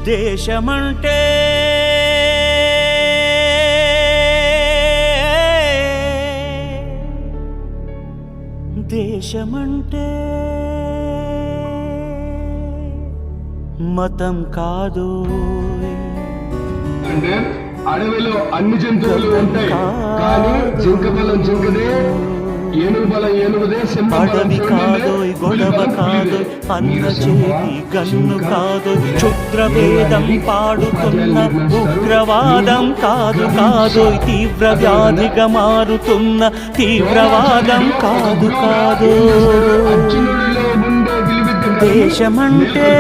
దేశమంటే దేశమంటే మతం కాదు. అంటే అడవిలో అన్ని జంతువులు ఉంటాయి, కానీ జింక బలం జింకదే, ఏనుగు బలం ఏనుగుదే. అడవి కాదోయ్, గొడవ కాదోయ్, అన్న చేతి గన్ను కాదోయ్, క్షుద్రభేదం పాడుతున్న ఉగ్రవాదం కాదు కాదోయ్, తీవ్ర వ్యాధిగా మారుతున్న తీవ్రవాదం కాదు కాదు. దేశమంటే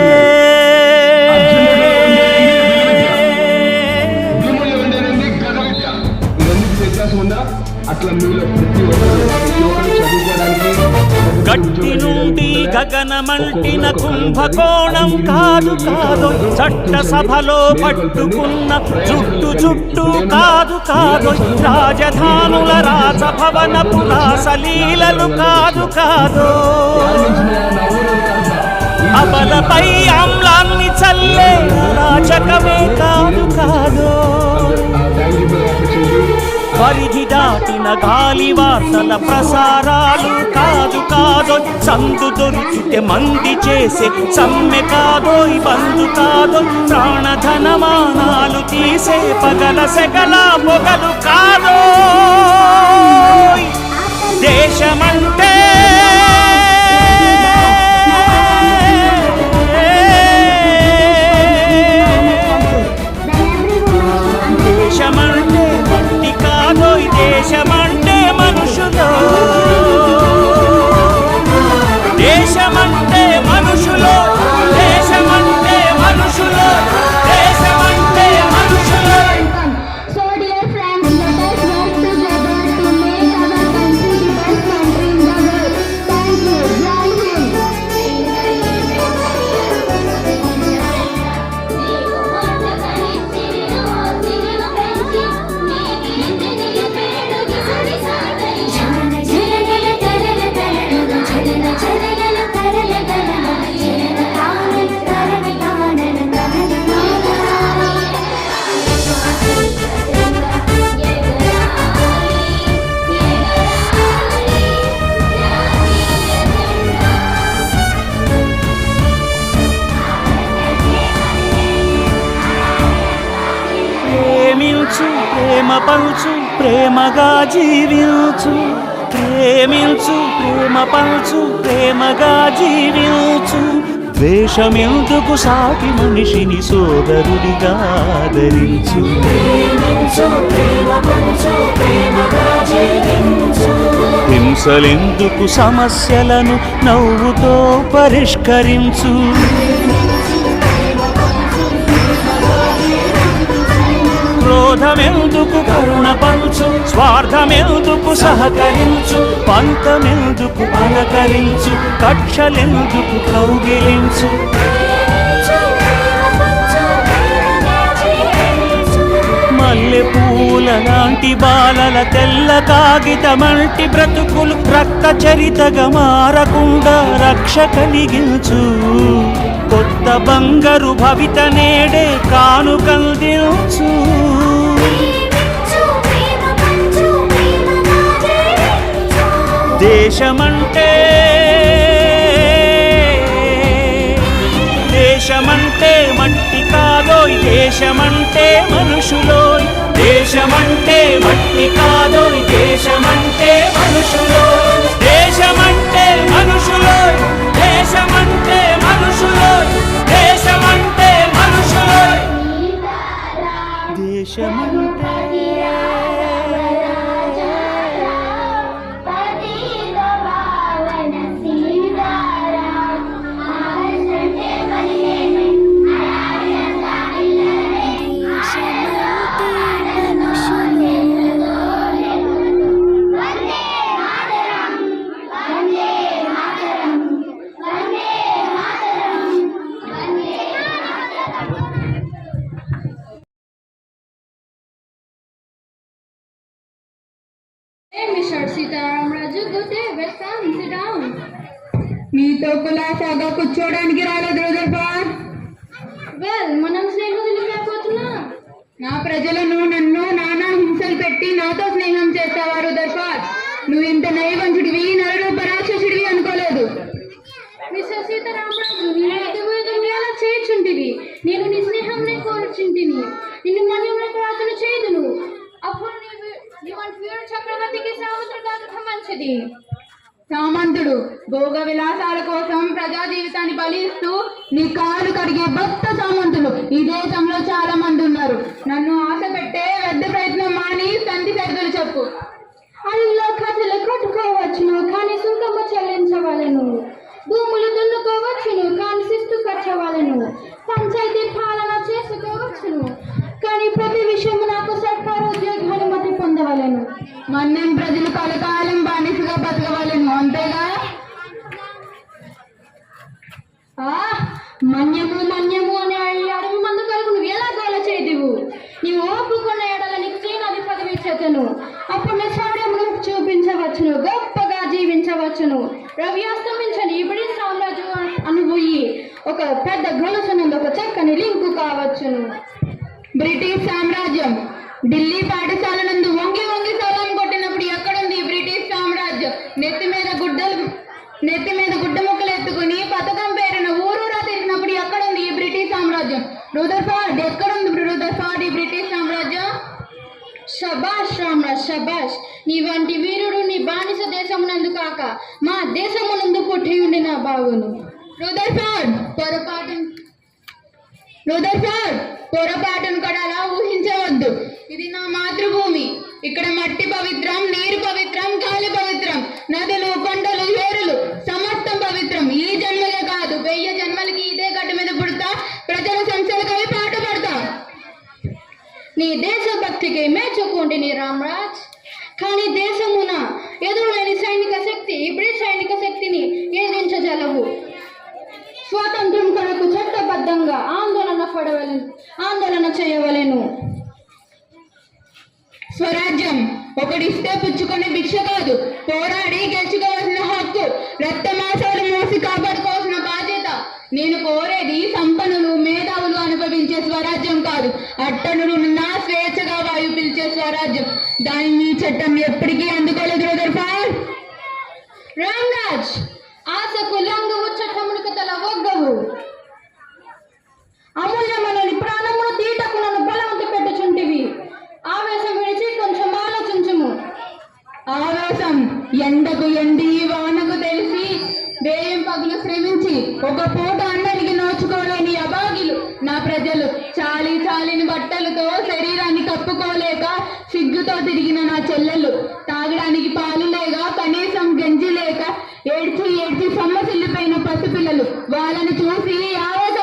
గట్టి నుండి గగనమంటిన కుంభకోణం కాదు కాదు, చట్టసభలో పట్టుకున్న జుట్టు జుట్టు కాదు కాదు, రాజధానుల రాజభవనపు రాసలీలలు కాదు కాదు, అబలపై ఆమ్లాన్ని చల్లే రాజకమే కాదు కాదు, పరిధి దాటిన గాలి వార్తల ప్రసారాలు కాదు కాదో, సందు దొరికితే మంది చేసే సమ్మె కాదోయ్, బంధు కాదో, ప్రాణధనమానాలు తీసే పగల సెగల పొగలు కాదో. దేశమంటే దేశమంటే మట్టి కాదోయ్, దేశమంటే మనుషులు, దేశమంటే మనుషులు, దేశమంటే మనుషులు, దేశమంటే మనుషులు. So dear friends, let us work together to make our country the best country in the world. Thank you. Jai Hind. ప్రేమించు, ప్రేమ పంచు, ప్రేమగా జీవించు, ప్రేమించు, ప్రేమ పంచు, ప్రేమగా జీవించు, ద్వేషమెందుకు సాటి మనిషిని సోదరుడిగా ఆదరించు, హింసలెందుకు సమస్యలను నవ్వుతో పరిష్కరించు, క్రోధమెందుకు కరుణ పంచు, స్వార్థమెందుకు సహకరించు, పంతమెందుకు అలకరించు, కక్షలెందుకు కౌగిలించు, మల్లె పూల లాంటి బాలల తెల్ల కాగితమంటి బ్రతుకులు రక్త చరితగా మారకుండా రక్ష కలిగించు, కొత్త బంగారు భవిత నేడే కానుకందించు. దేశమంటే దేశమంటే మట్టి కాదోయ్, దేశమంటే మనుషులోయ్, దేశమంటే మట్టి కాదోయ్, దేశమంటే మనుషులోయ్, దేశమంటే మనుషులోయ్, దేశమంటే మనుషులోయ్, దేశమంటే మనుషులోయ్, దేశమంటే Mr. Sitaram Raju, good day. Welcome. Sit down. నీతో కులాసాగా కూర్చోడానికి రాలేదు రూదర్ఫర్డ్. మనం స్నేహితులు నా ప్రజలను నన్ను నానా హింసలు పెట్టి నాతో స్నేహం చేసేవారు దర్పార్. నువ్వు ఇంత నైవంచుడివి, నరరూప రాక్షసుడివి అనుకోలేదు. మిస్టర్ సీతారామరాజు, నేను ఎలా చేర్చుంటివి? నేను నీ స్నేహంనే కోరుచుంటిని. నిన్ను మన్యుని చేదును. అప్పుడు నీవు వీరు చక్రవర్తికి సామంతుడు కాక మంచిది. సామంతుడు భోగ విలాసాల కోసం ప్రజా జీవితాన్ని బలిస్తూ నీ కాలు కడిగే భక్త సామంతులు ఈ దేశంలో చాలా మంది ఉన్నారు. నన్ను ఆశ పెట్టే పెద్ద ప్రయత్నం మాని సంధి సర్దులు చెప్పు. అల్లిలో కథలు కట్టుకోవచ్చును, కానీ సుంకము చెల్లించవలను. భూములు దున్నుకోవచ్చును, కానీ శిస్తు కట్టవలను. పంచాయతీ పాలన చేసుకోవచ్చును, కానీ ప్రతి విషయము నాకు సర్కారు ఉద్యోగ అనుమతి పొందవలను. మన్యం ప్రజలు కలకాలం బానిసగా బతకవలను, అంతేగా? మన్యము మన్యము అనే అడవి మందు కలుగు నువ్వు ఎలా గోల చేయదువు? నీవు ఓపుకున్న ఎడల నీకు శ్రీనది పదవి చేతను. అప్పుడు నీ శౌర్యమును చూపించవచ్చును, గొప్పగా జీవించవచ్చును. రవి అస్తమించని ఇప్పుడు సామ్రాజ్యం అనుభూయి ఒక పెద్ద గొలుసునందు ఒక చక్కని లింకు కావచ్చును. బ్రిటిష్ సామ్రాజ్యం ఢిల్లీ పాఠశాల నందు వంగి వంగి సలాం కొట్టినప్పుడు ఎక్కడుంది బ్రిటిష్ సామ్రాజ్యం? నెత్తి మీద గుడ్డ ముక్కలు ఎత్తుకుని పథకం పేరున ఊరూరా తిరిగినప్పుడు ఎక్కడుంది ఈ బ్రిటిష్ సామ్రాజ్యం? రూదర్ఫోర్డ్, ఎక్కడుంది రూదర్ఫోర్డ్ ఈ బ్రిటిష్ సామ్రాజ్యం? శబాష్ రామరాజ్, శబాష్. నీ వంటి వీరుడు నీ బానిస దేశమునందు కాక మా దేశమునందు పుట్టి ఉండి నా బాగును. రూదర్ఫోర్డ్ పొరపాటును కూడా అలా ఊహించవద్దు. ఇది నా మాతృభూమి. ఇక్కడ మట్టి పవిత్రం, నీరు పవిత్రం, గాలి పవిత్రం, నదులు, కొండలు, ఏరులు సమస్తం పవిత్రం. ఈ జన్మలే కాదు, 1000 జన్మలకి ఇదే గడ్డ మీద పుడతా, ప్రజల సంస్థలకై పాట పడతా. నీ దేశభక్తికి మెచ్చుకోండి నీ రామరాజ్. కానీ దేశమున ఎదురులేని సైనిక శక్తి బ్రిటిష్ సైనిక శక్తిని ఎదిరించగలవు. స్వాతంత్రం కొరకు చట్టబద్ధంగా ఆందోళన చేయవలెను. స్వరాజ్యం ఒకడిస్తే పుచ్చుకునే భిక్ష కాదు, పోరాడి గెలుచుకోవాల్సిన హక్కు, రక్తమాసాలు మోసి కాపాడుకోవాల్సిన బాధ్యత. నేను కోరేది సంపన్నులు, మేధావులు అనుభవించే స్వరాజ్యం కాదు, అట్టనులు నా స్వేచ్ఛగా వాయు పిలిచే స్వరాజ్యం. దాన్ని చట్టం ఎప్పటికీ అందుకోలేదు రూదర్ఫోర్డ్. రామరాజ్, ఆశకు లంగవు, చట్టములకు తల ఒగ్గవు. అమూల్యమైన ప్రాణమును తీటకు నన్ను బలవంత పెట్టుచుంటివి. ఆవేశం విడిచి కొంచెం ఆలోచించుము. ఆవేశం ఎండకు ఎండి, వానకు తెలిసి, వేయం పగులు శ్రమించి ఒక పూట అన్నానికి నోచుకోలేని అభాగ్యులు నా ప్రజలు. చాలిని బట్టలతో శరీరాన్ని కప్పుకోలేక సిగ్గుతో తిరిగిన నా చెల్లెలు, తాగడానికి పాలు లేక కనీసం గంజి లేక ఏడ్చి సొమ్మసిల్లిపోయిన పసిపిల్లలు. వాళ్ళని చూసి ఆవేదన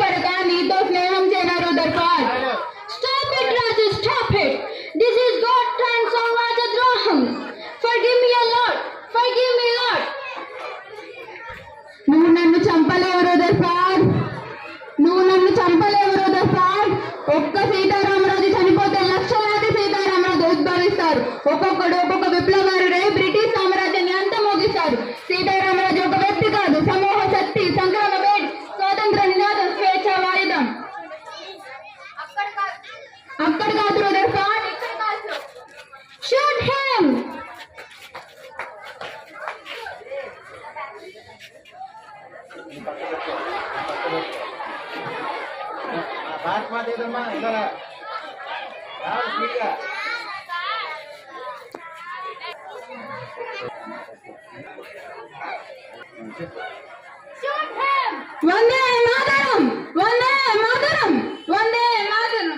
పడక నీతో స్నేహం చేయనారు దర్పార్. Stop it, Raju, stop it. This is God and Samrajadraham. Forgive me, Lord. Forgive me, Lord. నువ్వు నన్ను చంపలేవు రూదర్ఫోర్డ్. ఒక్క సీతారామరాజు చనిపోతే లక్షలాది సీతారామరాజు ఉద్భవిస్తారు. ఒక్కొక్కడు ఒక్కొక్క విప్లవకారుడై బ్రిటిష్ సామ్రాజ్యాన్ని అంతమోగిస్తారు. సీతారామరాజు ఒక వ్యక్తి కాదు, సమూహ శక్తి, సంగ్రామ వేడి, స్వాతంత్ర నినాదం, స్వేచ్ఛ వాయిదం. అక్కడ కాదు రూదర్ఫోర్డ్, ఇక్కడ కాదు. Shoot him. Vande Mataram, Vande Mataram, Vande Mataram.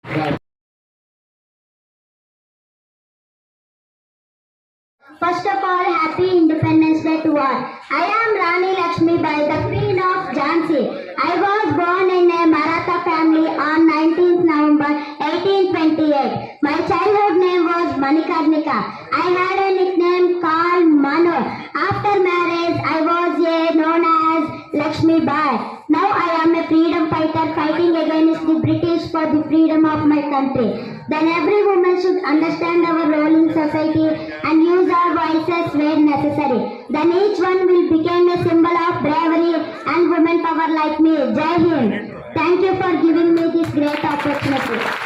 First of all, happy Independence Day to all. I am Rani Lakshmi Bai, the Queen of Jhansi. I was born in a Maratha family on 19th November 1828. My childhood name was Manikarnika. I had a nickname called Manu. After marriage, I was known as Lakshmi Bai. Now I am a freedom fighter fighting against the British for the freedom of my country. Then every woman should understand our role in society and use our voices where necessary. Then each one will become a symbol of bravery and women power like me. Jai Hind. Thank you for giving me this great opportunity.